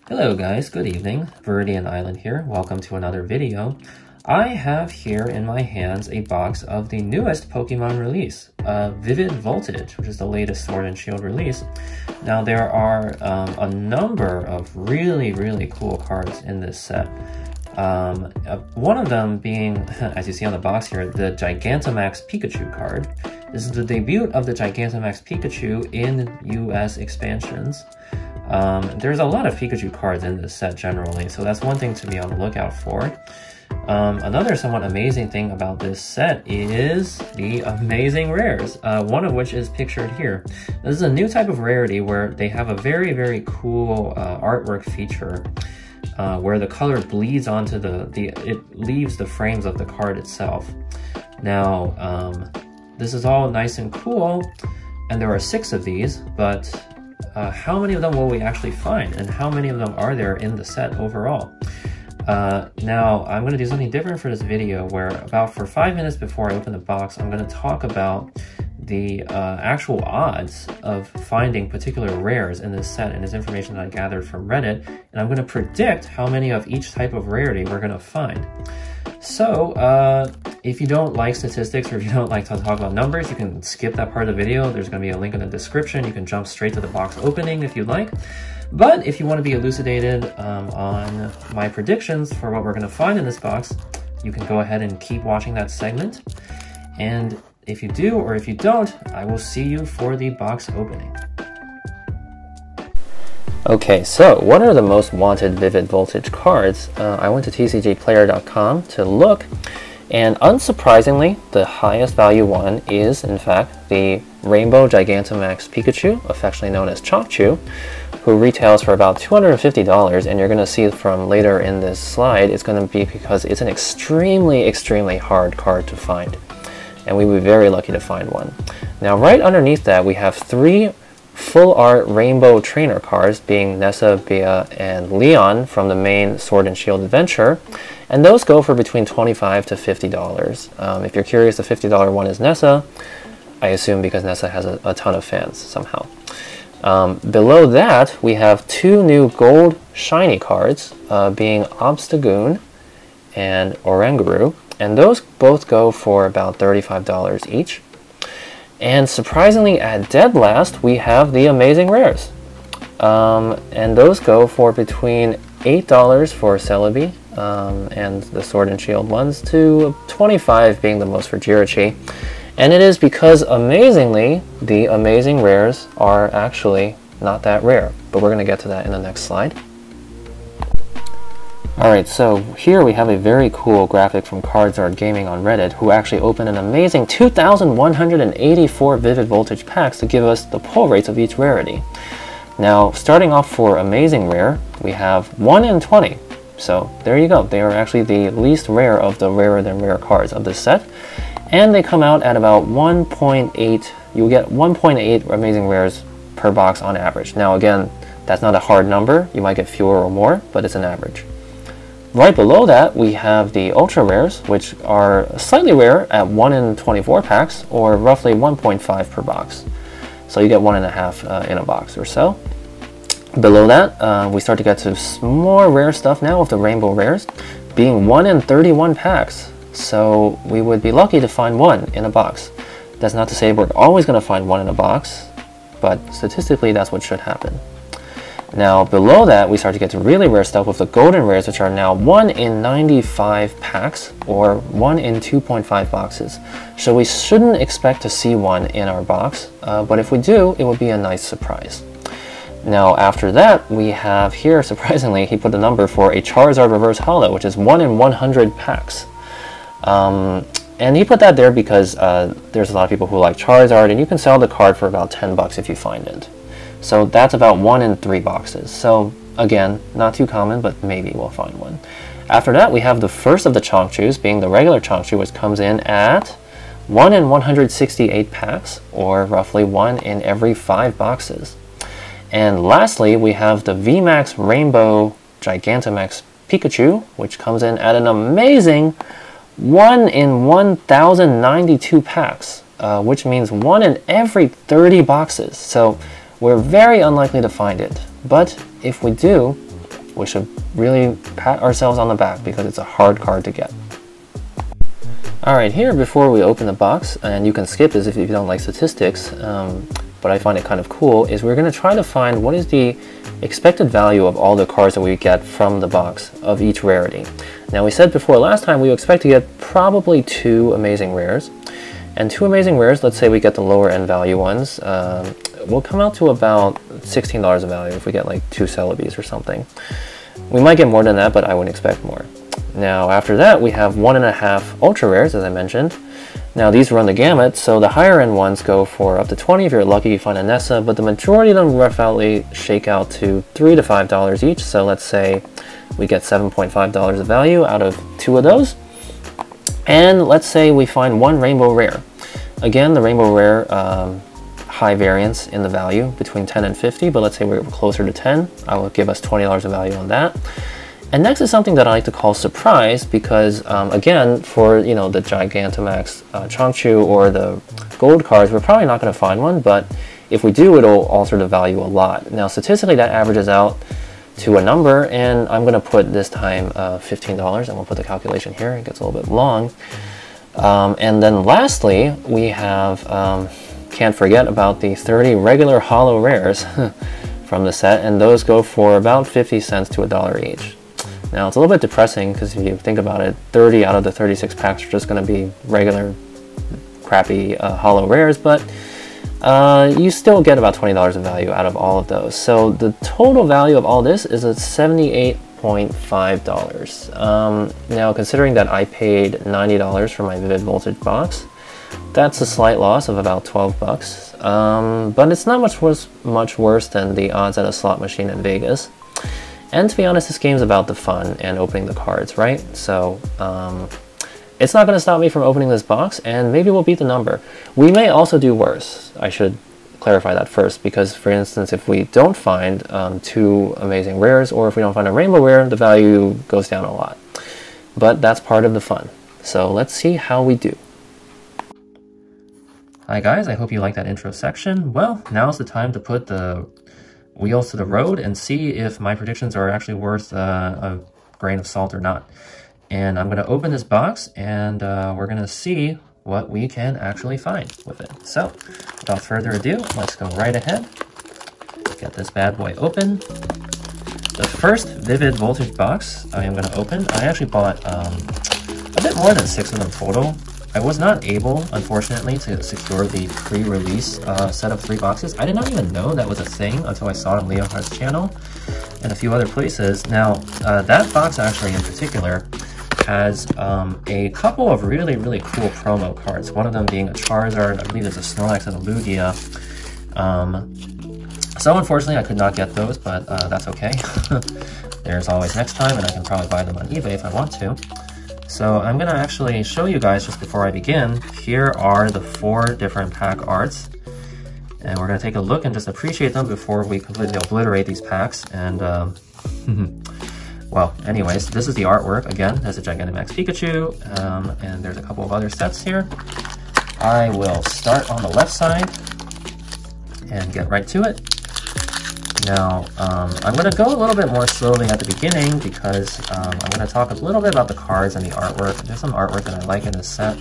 Hello guys, good evening. Viridian Island here. Welcome to another video. I have here in my hands a box of the newest Pokemon release, Vivid Voltage, which is the latest Sword and Shield release. Now there are a number of really cool cards in this set. One of them being, as you see on the box here, the Gigantamax Pikachu card. This is the debut of the Gigantamax Pikachu in US expansions. There's a lot of Pikachu cards in this set generally, so that's one thing to be on the lookout for. Another somewhat amazing thing about this set is the amazing rares, one of which is pictured here. This is a new type of rarity where they have a very cool artwork feature where the color bleeds onto it leaves the frames of the card itself. Now, this is all nice and cool, and there are 6 of these, but how many of them will we actually find, and how many of them are there in the set overall? Now, I'm going to do something different for this video where for 5 minutes before I open the box, I'm going to talk about the actual odds of finding particular rares in this set, and this information that I gathered from Reddit, and I'm going to predict how many of each type of rarity we're going to find. So, if you don't like statistics or if you don't like to talk about numbers, you can skip that part of the video. There's going to be a link in the description. You can jump straight to the box opening if you'd like. But if you want to be elucidated on my predictions for what we're going to find in this box, you can go ahead and keep watching that segment. And if you do or if you don't, I will see you for the box opening. Okay, so what are the most wanted Vivid Voltage cards? I went to tcgplayer.com to look, and unsurprisingly, the highest value one is, in fact, the Rainbow Gigantamax Pikachu, affectionately known as Chocchu, who retails for about $250, and you're going to see from later in this slide, it's going to be because it's an extremely hard card to find, and we would be very lucky to find one. Now, right underneath that, we have 3 full art rainbow trainer cards, being Nessa, Bea, and Leon from the main Sword and Shield adventure, and those go for between $25 to $50. If you're curious, the $50 one is Nessa, I assume because Nessa has a ton of fans somehow. Below that, we have 2 new gold shiny cards, being Obstagoon and Oranguru, and those both go for about $35 each. And surprisingly, at dead last, we have the amazing rares. And those go for between $8 for Celebi and the Sword and Shield ones, to $25 being the most for Jirachi. And it is because, amazingly, the amazing rares are actually not that rare. But we're going to get to that in the next slide. Alright, so here we have a very cool graphic from Cardsart Gaming on Reddit, who actually opened an amazing 2,184 Vivid Voltage packs to give us the pull rates of each rarity. Now, starting off for Amazing Rare, we have 1 in 20. So there you go, they are actually the least rare of the rarer than rare cards of this set. And they come out at about 1.8, you get 1.8 Amazing Rares per box on average. Now again, that's not a hard number, you might get fewer or more, but it's an average. Right below that, we have the Ultra Rares, which are slightly rare at 1 in 24 packs, or roughly 1.5 per box. So you get 1.5 in a box or so. Below that, we start to get to more rare stuff now with the Rainbow Rares, being 1 in 31 packs. So we would be lucky to find 1 in a box. That's not to say we're always going to find 1 in a box, but statistically that's what should happen. Now below that, we start to get to really rare stuff with the Golden Rares, which are now 1 in 95 packs, or 1 in 2.5 boxes. So we shouldn't expect to see 1 in our box, but if we do, it would be a nice surprise. Now after that, we have here, surprisingly, he put the number for a Charizard Reverse Holo, which is 1 in 100 packs. And he put that there because there's a lot of people who like Charizard, and you can sell the card for about $10 if you find it. So that's about 1 in 3 boxes. So again, not too common, but maybe we'll find 1. After that, we have the first of the Chongchus, being the regular Chongchu, which comes in at 1 in 168 packs, or roughly 1 in every 5 boxes. And lastly, we have the VMAX Rainbow Gigantamax Pikachu, which comes in at an amazing 1 in 1,092 packs, which means 1 in every 30 boxes. So we're very unlikely to find it, but if we do, we should really pat ourselves on the back because it's a hard card to get. Alright, here before we open the box, and you can skip this if you don't like statistics, but I find it kind of cool, is we're going to try to find what is the expected value of all the cards that we get from the box of each rarity. Now we said before last time we expect to get probably 2 amazing rares, and 2 amazing rares, let's say we get the lower end value ones, will come out to about $16 of value if we get like 2 Celebes or something. We might get more than that, but I wouldn't expect more. Now after that we have 1.5 ultra rares, as I mentioned. Now these run the gamut, so the higher end ones go for up to 20 if you're lucky you find a Nessa, but the majority of them roughly shake out to $3 to $5 each, so let's say we get $7.5 of value out of 2 of those. And let's say we find 1 rainbow rare. Again, the rainbow rare, high variance in the value between 10 and 50, but let's say we're closer to 10, I will give us $20 of value on that. And next is something that I like to call surprise, because again, for the Gigantamax Changchu or the gold cards, we're probably not going to find one, but if we do, it'll alter the value a lot. Now statistically that averages out to a number, and I'm going to put this time $15, and we'll put the calculation here, it gets a little bit long. And then lastly, we have, can't forget about the 30 regular holo rares from the set, and those go for about 50 cents to $1 each. Now it's a little bit depressing because if you think about it, 30 out of the 36 packs are just going to be regular crappy holo rares, but you still get about $20 of value out of all of those. So the total value of all this is at $78.5. Now considering that I paid $90 for my Vivid Voltage box, that's a slight loss of about 12 bucks. But it's not much worse than the odds at a slot machine in Vegas. And to be honest, this game's about the fun and opening the cards, right? So it's not going to stop me from opening this box, and maybe we'll beat the number. We may also do worse. I should clarify that first, because for instance, if we don't find 2 amazing rares, or if we don't find a rainbow rare, the value goes down a lot. But that's part of the fun. So let's see how we do. Hi guys, I hope you liked that intro section. Well, now's the time to put the wheels to the road and see if my predictions are actually worth a grain of salt or not. And I'm going to open this box, and we're going to see what we can actually find with it. So without further ado, let's go right ahead, get this bad boy open. The first Vivid Voltage box I am going to open. I actually bought a bit more than 6 of them total. I was not able, unfortunately, to secure the pre-release set of 3 boxes. I did not even know that was a thing until I saw it on Leonhardt's channel and a few other places. Now, that box actually in particular has a couple of really cool promo cards. One of them being a Charizard, I believe it's a Snorlax and a Lugia. So unfortunately I could not get those, but that's okay. There's always next time, and I can probably buy them on eBay if I want to. So I'm going to actually show you guys just before I begin. Here are the 4 different pack arts, and we're going to take a look and just appreciate them before we completely obliterate these packs. And well, anyways, this is the artwork. Again, there's a Gigantamax Pikachu, and there's a couple of other sets here. I will start on the left side and get right to it. Now, I'm going to go a little bit more slowly at the beginning because I'm going to talk a little bit about the cards and the artwork. There's some artwork that I like in this set.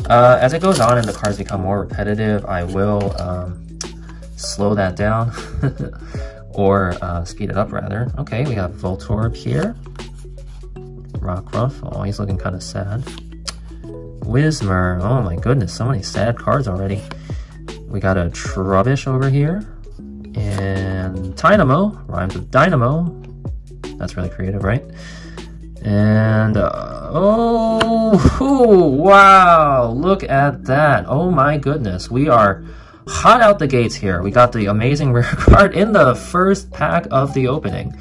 As it goes on and the cards become more repetitive, I will slow that down, or speed it up rather. Okay, we have Voltorb here. Rockruff, oh, he's looking kind of sad. Whismur, oh my goodness, so many sad cards already. We got a Trubbish over here. And Tynamo, rhymes with dynamo. That's really creative, right? And, oh, wow, look at that. Oh my goodness, we are hot out the gates here. We got the amazing rare card in the first pack of the opening.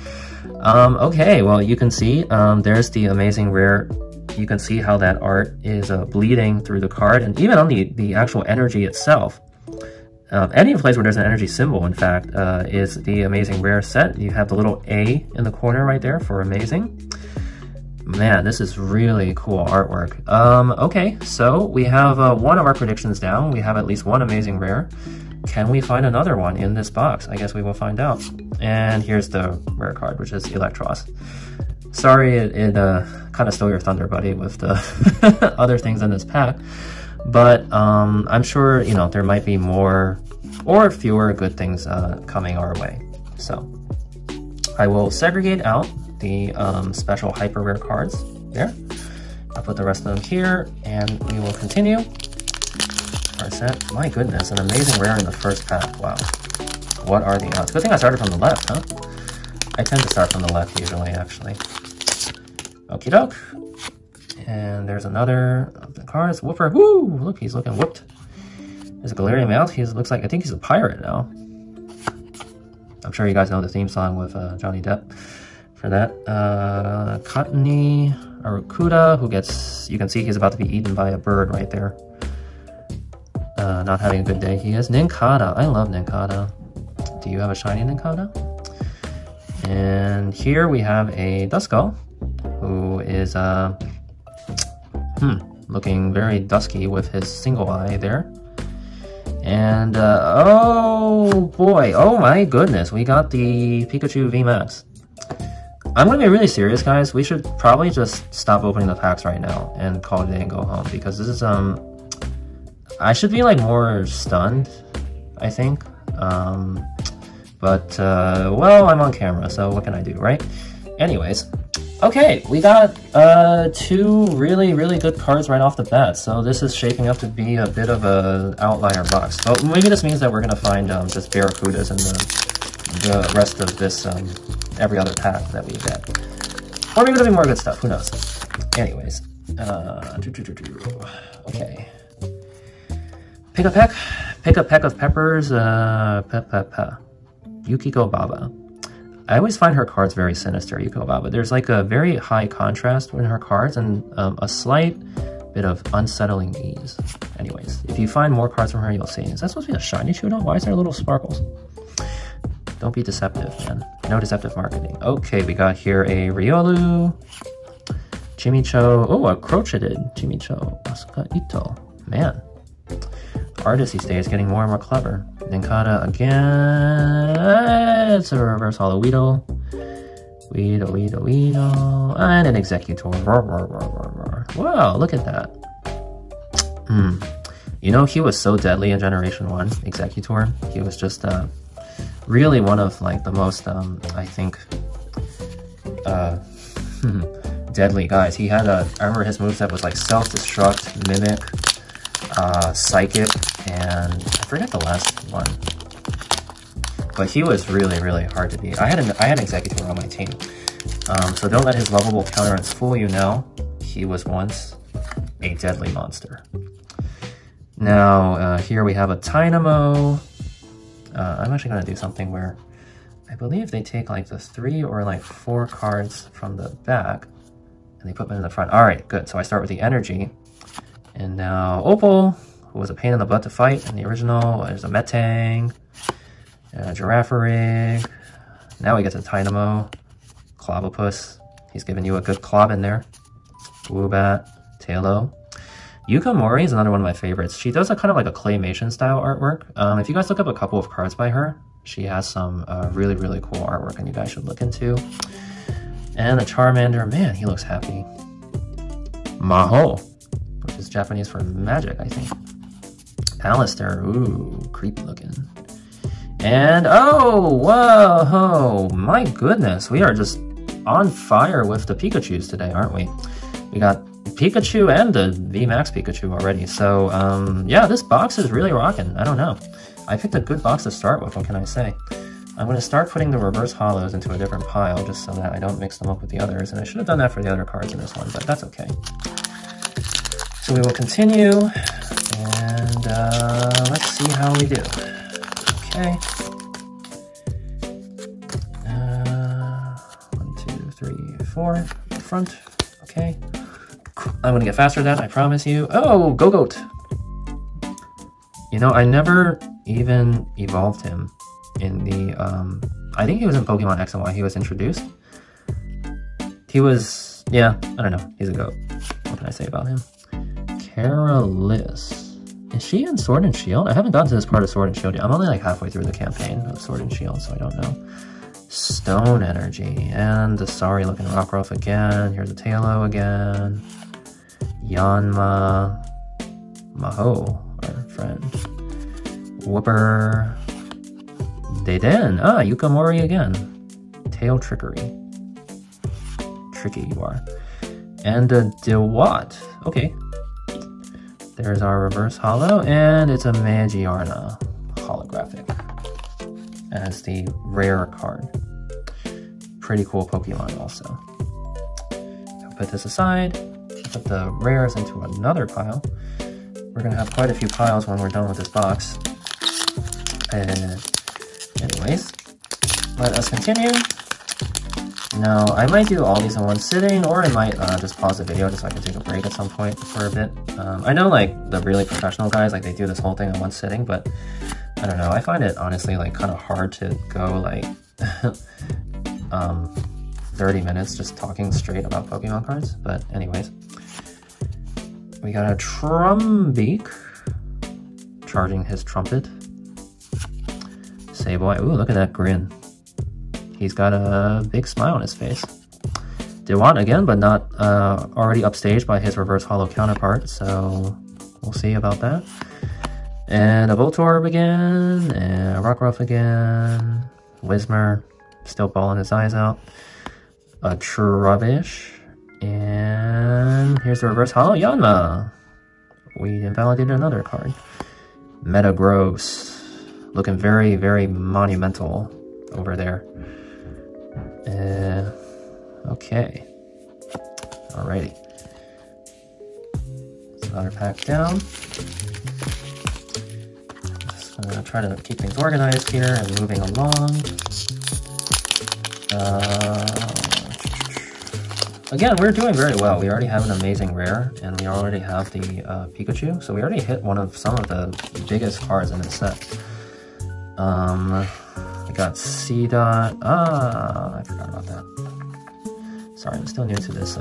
Okay, well, you can see, there's the amazing rare. You can see how that art is bleeding through the card, and even on the actual energy itself. Any place where there's an energy symbol, in fact, is the amazing rare set. You have the little A in the corner right there for amazing. Man, this is really cool artwork. Okay, so we have one of our predictions down. We have at least 1 amazing rare. can we find another one in this box? I guess we will find out. And here's the rare card, which is Electros. Sorry, it kind of stole your thunder, buddy, with the other things in this pack. But I'm sure, you know, there might be more or fewer good things coming our way. So I will segregate out the special hyper rare cards there. I'll put the rest of them here, and we will continue our set. My goodness, an amazing rare in the first pack. Wow. What are the odds? Good thing I started from the left, huh? I tend to start from the left usually, actually. Okie doke. And there's another of the cards. Whooper. Woo! Look, he's looking whooped. There's a Galarian Mouth. He looks like, I think he's a pirate now. I'm sure you guys know the theme song with Johnny Depp for that. Cottony Aracuda, who gets, you can see he's about to be eaten by a bird right there. Not having a good day he is. Nincada. I love Nincada. Do you have a shiny Nincada? And here we have a Duskull, who is looking very dusky with his single eye there. And oh boy, oh my goodness, we got the Pikachu VMAX. I'm gonna be really serious, guys. We should probably just stop opening the packs right now and call it a day and go home, because this is I should be like more stunned, I think. But well, I'm on camera, so what can I do, right? Anyways, okay, we got two really good cards right off the bat, so this is shaping up to be a bit of an outlier box. But maybe this means that we're gonna find just Barracudas in the rest of this every other pack that we get. Or maybe there'll be more good stuff, who knows. Anyways, okay. Pick a peck of peppers, Yukiko Baba. I always find her cards very sinister, Yukiko Baba. There's like a very high contrast in her cards and a slight bit of unsettling ease. Anyways, if you find more cards from her, you'll see. Is that supposed to be a shiny Shudo? Why is there little sparkles? Don't be deceptive, man. No deceptive marketing. Okay, we got here a Riolu, Chimicho. Oh, a Crochetted Chimicho. Asuka Ito. Man. Artist these days getting more and more clever. Nincada again. It's a reverse holo Weedle. Weedle. And an Executor. Wow, look at that. You know, he was so deadly in Generation 1, Executor. He was just really one of like the most, I think, deadly guys. He had I remember his moveset was like Self-Destruct, Mimic, Psychic, and I forget the last one. But he was really hard to beat. I had an Executor on my team. So don't let his lovable counterance fool you now. He was once a deadly monster. Now, here we have a Dynamo. I'm actually going to do something where I believe they take like the 3 or like 4 cards from the back and they put them in the front. Alright, good. So I start with the energy. And now Opal, who was a pain in the butt to fight in the original. There's a Metang, a Girafarig. Now we get to Dynamo, Clobopus. He's giving you a good clob in there. Woobat, Tailo. Yuka Mori is another one of my favorites. She does a kind of like a claymation style artwork. If you guys look up a couple of cards by her, she has some really cool artwork and you guys should look into. And a Charmander, man, he looks happy. Maho, which is Japanese for magic, I think. Alistair, ooh, creepy looking. And oh, whoa, my goodness, we are just on fire with the Pikachus today, aren't we? We got Pikachu and the VMAX Pikachu already, so yeah, this box is really rocking. I don't know. I picked a good box to start with, what can I say? I'm going to start putting the reverse holos into a different pile just so that I don't mix them up with the others, and I should have done that for the other cards in this one, but that's okay. So we will continue, and let's see how we do. Okay. 1, 2, 3, 4, front. Okay. I'm gonna get faster than that, I promise you. Oh, Gogoat! You know, I never even evolved him in the, I think he was in Pokemon X and Y, he was introduced. He was, yeah, I don't know, he's a goat. What can I say about him? Caralis. Is she in Sword and Shield? I haven't gotten to this part of Sword and Shield yet. I'm only like halfway through the campaign of Sword and Shield, so I don't know. Stone Energy, and the sorry looking Rockruff again. Here's a Tailo again. Yanma. Maho, our friend. Whooper. Deiden. Ah, Yukamori again. Tail Trickery. Tricky you are. And a Dewat. Okay. There's our reverse holo, and it's a Magiarna holographic as the rare card. Pretty cool Pokemon also. I'll put this aside, put the rares into another pile. We're gonna have quite a few piles when we're done with this box. Anyways, let us continue. Now, I might do all these in one sitting, or I might just pause the video just so I can take a break at some point for a bit. I know like the really professional guys, like they do this whole thing in one sitting, but I don't know, I find it honestly like kind of hard to go like 30 minutes just talking straight about Pokemon cards. But anyways, we got a Trumbeak charging his trumpet. Say boy, ooh, look at that grin. He's got a big smile on his face. Dewant again, but not already upstaged by his reverse holo counterpart, so we'll see about that. And a Voltorb again, and a Rockruff again. Whismur, still bawling his eyes out. A Trubbish, and here's the reverse holo Yanma. We invalidated another card. Metagross, looking very, very monumental over there. Okay. Alrighty. Let's another pack down. Just gonna try to keep things organized here and moving along. Again, we're doing very well. We already have an amazing rare, and we already have the Pikachu, so we already hit some of the biggest cards in this set. We got C-Dot. I forgot about that. Sorry, I'm still new to this,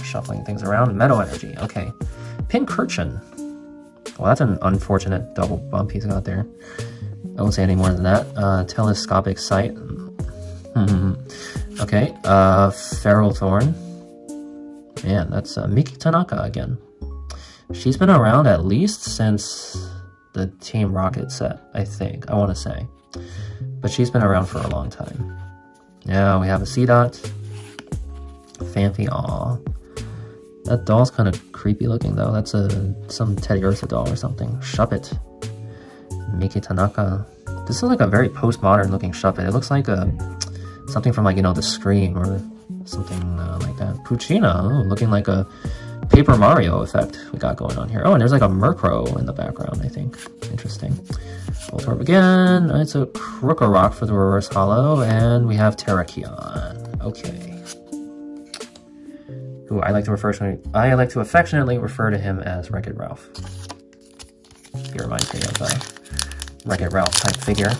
shuffling things around. Meadow Energy, okay. Pincurchin. Well, that's an unfortunate double bump he's got there. I won't say any more than that. Telescopic Sight. Okay, Feralthorn. Man, that's Miki Tanaka again. She's been around at least since the Team Rocket set, I think, I want to say. But she's been around for a long time. Yeah, we have a C-Dot. Phanpy, aw. That doll's kind of creepy looking though. That's some Teddy Ursa doll or something. Shuppet. Miki Tanaka. This is like a very postmodern looking Shuppet. It looks like something from like, you know, The Scream or something like that. Puccina, oh, looking like a Paper Mario effect we got going on here. Oh, and there's like a Murkrow in the background, I think. Interesting. Voltorb again. It's a Krokorok for the reverse holo, and we have Terrakion. Okay. Who I like to affectionately refer to him as Wreck-It Ralph. He reminds me of a Wreck-It Ralph type figure.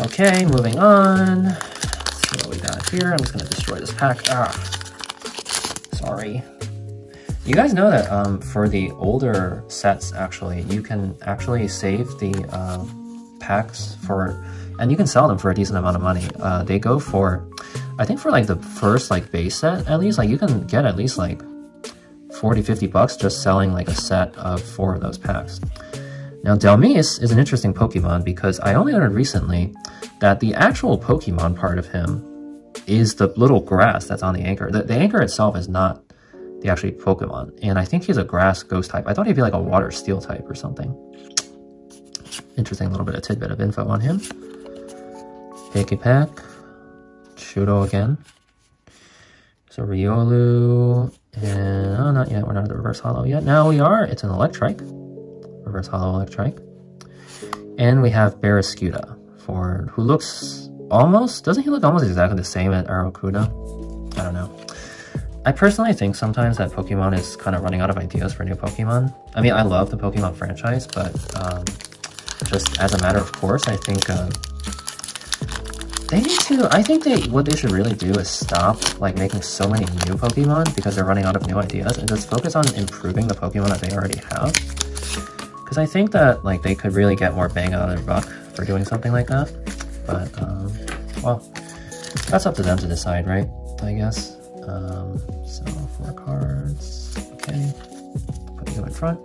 Okay, moving on. Let's see what we got here. I'm just gonna destroy this pack. Sorry. You guys know that for the older sets, actually, you can actually save the packs and you can sell them for a decent amount of money. They go for, I think for like the first like base set, at least, like you can get at least like 40-50 bucks just selling like a set of 4 of those packs. Now, Delmise is an interesting Pokemon because I only learned recently that the actual Pokemon part of him is the little grass that's on the anchor. The anchor itself is not the actual Pokemon, and I think he's a grass ghost type. I thought he'd be like a water steel type or something. Interesting little bit of tidbit of info on him. Pack, Shudo again. So Riolu, and oh, not yet. We're not at the reverse holo yet. Now we are. It's an Electrike. Reverse holo Electrike. And we have Barraskewda, who looks almost, doesn't he look almost exactly the same as Arrokuda? I don't know. I personally think sometimes that Pokemon is kind of running out of ideas for new Pokemon. I mean, I love the Pokemon franchise, but just as a matter of course, I think they need to, what they should really do is stop like making so many new Pokemon because they're running out of new ideas and just focus on improving the Pokemon that they already have. because I think that like they could really get more bang out of their buck for doing something like that. But well, that's up to them to decide, right? I guess. So 4 cards. Okay, put you in front.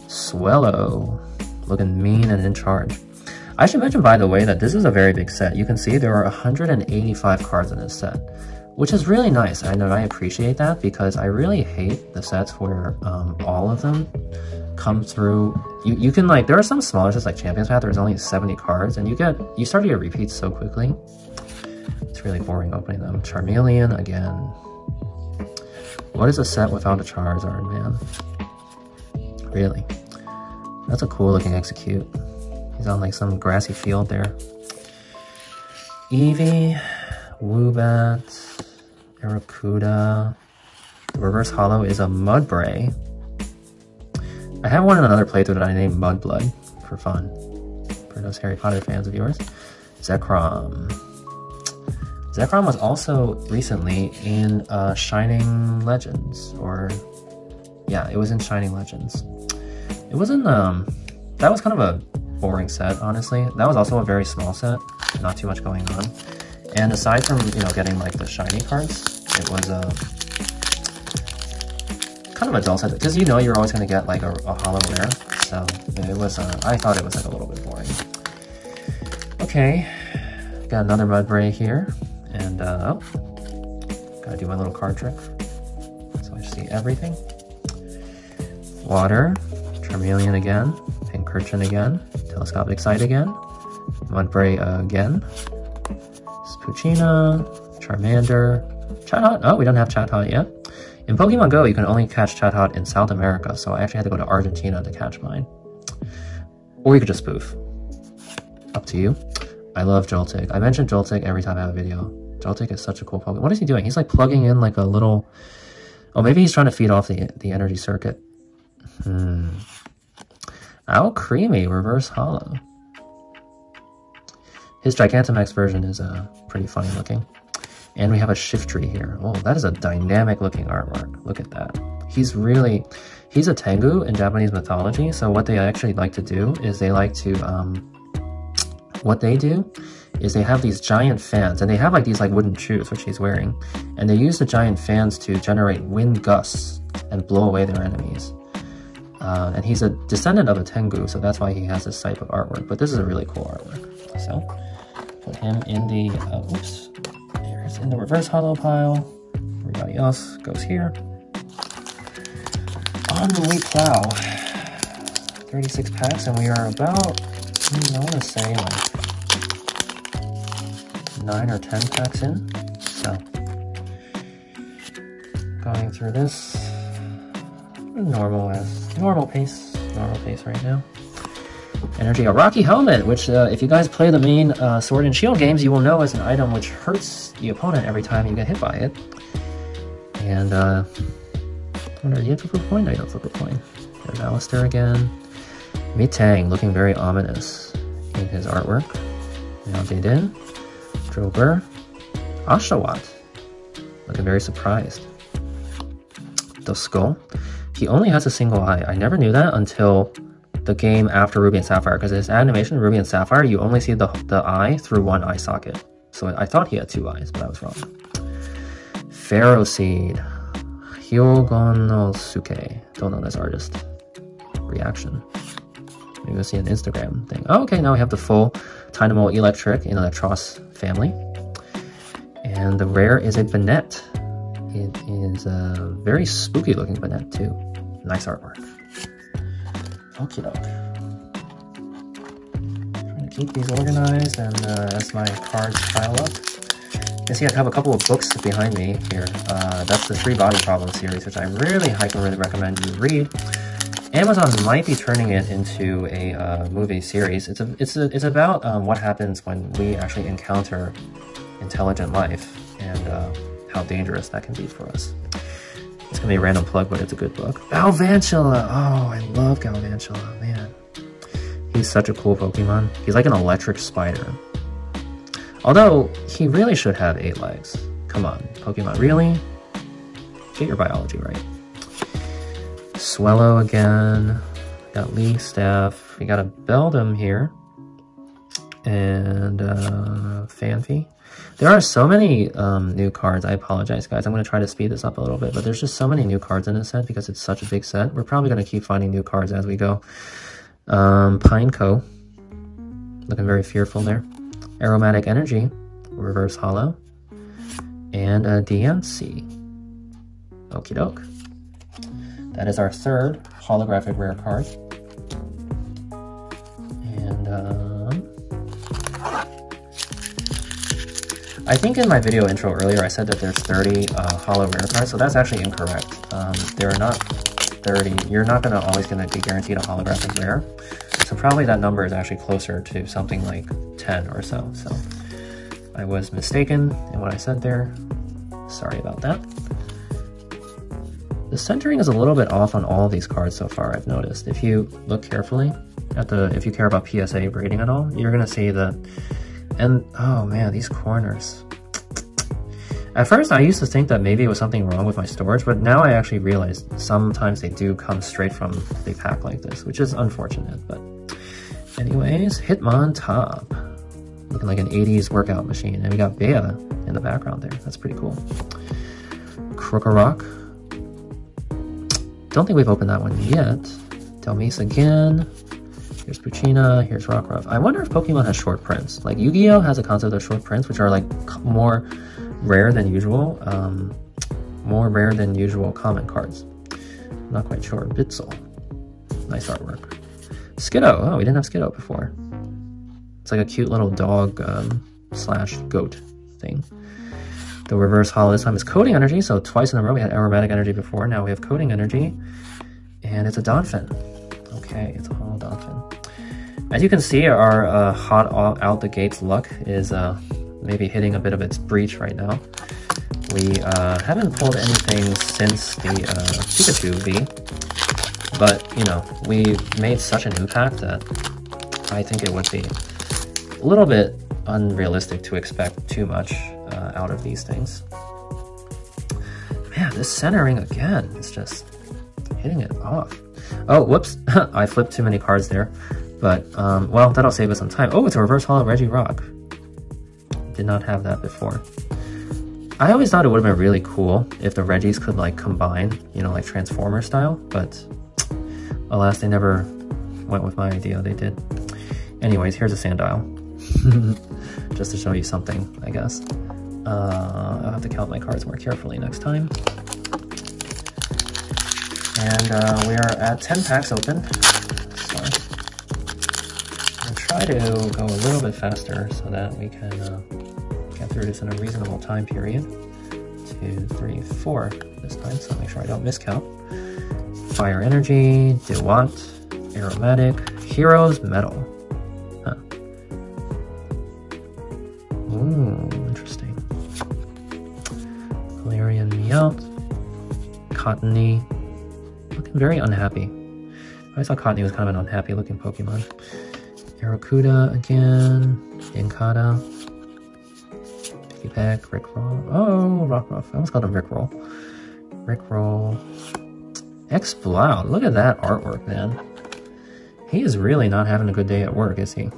Swellow, looking mean and in charge. I should mention, by the way, that this is a very big set. You can see there are 185 cards in this set, which is really nice. I know I appreciate that because I really hate the sets where all of them come through. You can like, there are some smaller sets like Champions Path, there's only 70 cards and you start to get repeats so quickly. It's really boring opening them. Charmeleon again. What is a set without a Charizard, man? Really? That's a cool looking Execute. He's on like some grassy field there. Eevee, Woobat, Arrokuda. The reverse holo is a Mudbray. I have one in another playthrough that I named Mudblood for fun. For those Harry Potter fans of yours. Zekrom. Zekrom was also recently in Shining Legends, or yeah, it was in Shining Legends. It wasn't that was kind of a boring set, honestly. That was also a very small set, not too much going on. And aside from, you know, getting like the shiny cards, it was kind of a dull set because you know you're always going to get like a holo rare. So it was I thought it was like a little bit boring. Okay, got another Mudbray here. And, oh, gotta do my little card trick. So I see everything. Water, Charmeleon again, Pincurchin again, Telescopic Sight again, Mudbray again, Spoochina, Charmander, Chatot. Oh, we don't have Chatot yet. In Pokemon Go, you can only catch Chatot in South America, so I actually had to go to Argentina to catch mine. Or you could just spoof. Up to you. I love Joltik. I mention Joltik every time I have a video. Joltik is such a cool Pokemon. What is he doing? He's like plugging in like a little... Oh, maybe he's trying to feed off the energy circuit. Alcremie, reverse holo. His Gigantamax version is pretty funny looking. And we have a Shiftry here. Oh, that is a dynamic looking artwork. Look at that. He's a Tengu in Japanese mythology. So what they actually like to do is they like to... what they do is they have these giant fans, and they have like these like wooden shoes, which he's wearing, and they use the giant fans to generate wind gusts and blow away their enemies. And he's a descendant of a Tengu, so that's why he has this type of artwork, but this is a really cool artwork. So, put him in the, oops, here's in the reverse holo pile. Everybody else goes here. On we plow. 36 packs, and we are about, I want to say like 9 or 10 packs in. So, going through this normal pace right now. Energy, a Rocky Helmet, which if you guys play the main Sword and Shield games, you will know is an item which hurts the opponent every time you get hit by it. And what are you flip a coin? No, you don't flip a coin. There's Alistair again. Mitang, looking very ominous in his artwork. Now Jaden, Drober, Oshawott, looking very surprised. Duskull, he only has a single eye. I never knew that until the game after Ruby and Sapphire, because his animation Ruby and Sapphire, you only see the eye through one eye socket. So I thought he had 2 eyes, but I was wrong. Ferroseed, Hyogonosuke, don't know this artist. Reaction. Maybe we'll see an Instagram thing. Oh, okay, now we have the full Dynamo Electric in the Tross family. And the rare is a Banette. It is a very spooky looking Banette too. Nice artwork. Okie doke. Trying to keep these organized and as my cards pile up. You see I have a couple of books behind me here. That's the 3 Body Problem series, which I really highly recommend you read. Amazon might be turning it into a movie series. It's about what happens when we actually encounter intelligent life and how dangerous that can be for us. It's gonna be a random plug, but it's a good book. Galvantula! Oh, I love Galvantula, man. He's such a cool Pokemon. He's like an electric spider. Although, he really should have 8 legs. Come on, Pokemon, really? Get your biology right. Swellow again. Got Lee Staff. We got a Beldam here. And Fanfi. There are so many new cards. I apologize, guys. I'm going to try to speed this up a little bit, but there's just so many new cards in this set because it's such a big set. We're probably going to keep finding new cards as we go. Pineco. Looking very fearful there. Aromatic Energy. Reverse Holo. And DMC. Okie doke. That is our third holographic rare card. And I think in my video intro earlier I said that there's 30 holo rare cards, so that's actually incorrect. There are not 30. You're not always going to be guaranteed a holographic rare. So probably that number is actually closer to something like 10 or so. So I was mistaken in what I said there. Sorry about that. The centering is a little bit off on all of these cards so far, I've noticed. If you look carefully at if you care about PSA rating at all, you're gonna see that. And oh man, these corners. At first I used to think that maybe it was something wrong with my storage, but now I actually realize sometimes they do come straight from the pack like this, which is unfortunate, but anyways, Hitmontop. Looking like an 80s workout machine. And we got Bea in the background there. That's pretty cool. Krokorok. Don't think we've opened that one yet. Delmise again. Here's Puccina. Here's Rockruff. I wonder if Pokemon has short prints. Like Yu-Gi-Oh! Has a concept of short prints, which are like more rare than usual. More rare than usual common cards. Not quite sure. Bitzel. Nice artwork. Skiddo. Oh, we didn't have Skiddo before. It's like a cute little dog slash goat thing. The reverse holo this time is Coding Energy, so twice in a row. We had Aromatic Energy before, now we have Coding Energy. And it's a Donphin. Okay, it's a holo Donphin. As you can see, our hot out the gates luck is maybe hitting a bit of its breach right now. We haven't pulled anything since the Pikachu V, but you know, we made such a new pack that I think it would be a little bit unrealistic to expect too much out of these things. Man, this centering again is just hitting it off. Oh, whoops. I flipped too many cards there. But, well, that'll save us some time. Oh, it's a reverse holo Regirock. Did not have that before. I always thought it would have been really cool if the Regis could, like, combine, you know, like Transformer style. But, alas, they never went with my idea. They did. Anyways, here's a Sandile. Just to show you something, I guess. I'll have to count my cards more carefully next time. And we are at 10 packs open. So I'll try to go a little bit faster so that we can get through this in a reasonable time period. 2, 3, 4 this time, so make sure I don't miscount. Fire Energy, Dewott, Aromatic, Heroes, Metal. Huh. Ooh, interesting. Galarian Meowth, Cottony, looking very unhappy. I thought Cottony was kind of an unhappy looking Pokemon. Aracuda again, Inkata, Piggyback, Rickroll. Oh, Rockruff. I almost called him Rickroll. Rickroll. Exploud. Look at that artwork, man. He is really not having a good day at work, is he?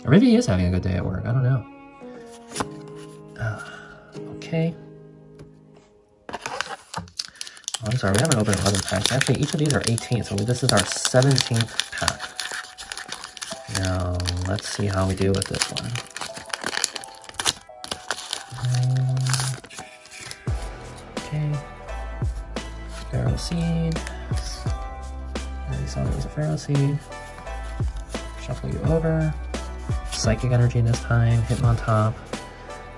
Or maybe he is having a good day at work. I don't know. Okay. Oh, I'm sorry, we haven't opened 11 packs. Actually, each of these are 18, so this is our 17th pack. Now, let's see how we do with this one. Okay. Pharaoh Seed. Already saw there was a Pharaoh Seed. Shuffle you over. Psychic Energy this time. Hitmontop.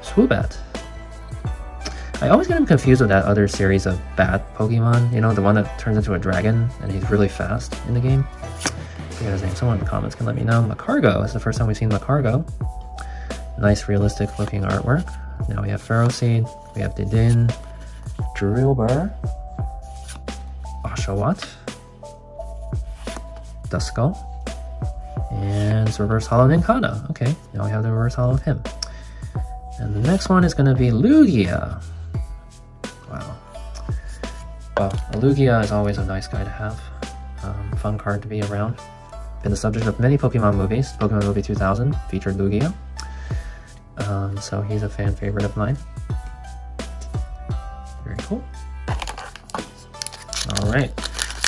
Swoobat. I always get him confused with that other series of bat Pokemon. You know, the one that turns into a dragon and he's really fast in the game. I forget his name. Someone in the comments can let me know. Macargo. It's the first time we've seen Macargo. Nice realistic looking artwork. Now we have Pharaoh Seed. We have Didin. Drillbur. Oshawott. Duskull. And it's reverse holo Nincada. Okay, now we have the reverse holo of him. And the next one is going to be Lugia. Wow. Well, a Lugia is always a nice guy to have. fun card to be around. Been the subject of many Pokemon movies. Pokemon movie 2000 featured Lugia. So he's a fan favorite of mine. Very cool. Alright.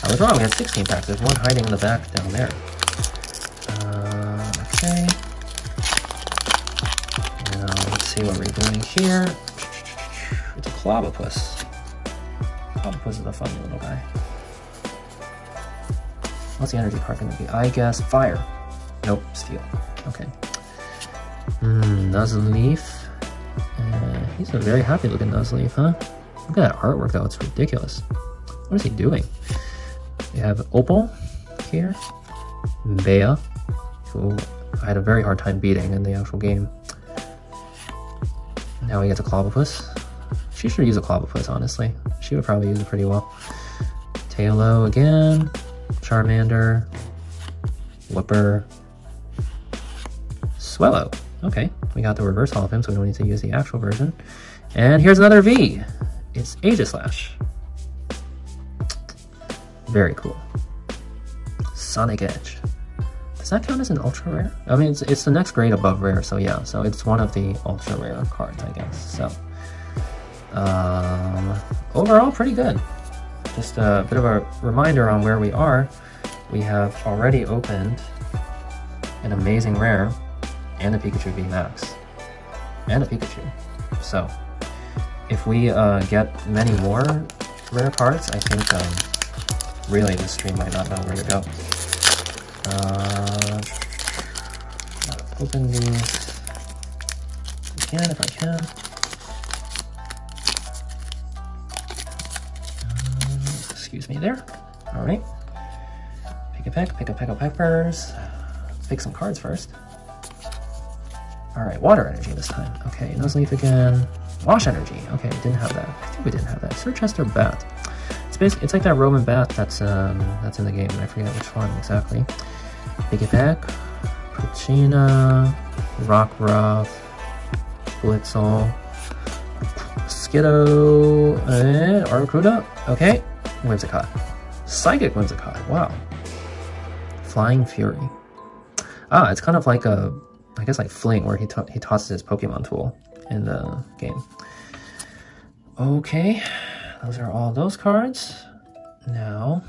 I was wrong, we had 16 packs. There's one hiding in the back down there. Okay. Now let's see what we're doing here. It's a Clobopus. Clobopus is a funny little guy. What's the energy card going to be? I guess fire. Nope, steel. Okay. Nuzleaf. He's a very happy looking Nuzleaf, huh? Look at that artwork though, it's ridiculous. What is he doing? We have Opal here. Bea, who I had a very hard time beating in the actual game. Now we get to Clobopus. She should use a Clobopus, honestly. She would probably use it pretty well. Tailo again. Charmander. Whooper. Swellow. Okay, we got the reverse holo of him, so we don't need to use the actual version. And here's another V. It's Aegislash. Very cool. Sonic Edge. Does that count as an ultra rare? I mean, it's the next grade above rare, so yeah. So it's one of the ultra rare cards, I guess. So overall, pretty good. Just a bit of a reminder on where we are. We have already opened an amazing rare and a Pikachu VMAX and a Pikachu. So if we get many more rare cards, I think really this stream might not know where to go. Open these again if I can. Excuse me there. All right. Pick a peck of peppers. Pick some cards first. All right, water energy this time. Okay, Nuzleaf again. Wash energy. Okay, we didn't have that. I think we didn't have that. Sirchester Bat. It's like that Roman bat that's in the game. I forget which one exactly. Piggyback, Puccina, Rockruff, Blitzel, Skiddo, and Arcuda. Okay, Whimsicott. Psychic Whimsicott. Wow. Flying Fury. Ah, it's kind of like a, I guess like Fling, where he tosses his Pokemon tool in the game. Okay. Those are all those cards. Now,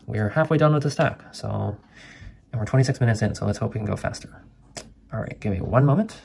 we're halfway done with the stack, and we're 26 minutes in, so let's hope we can go faster. All right, give me one moment.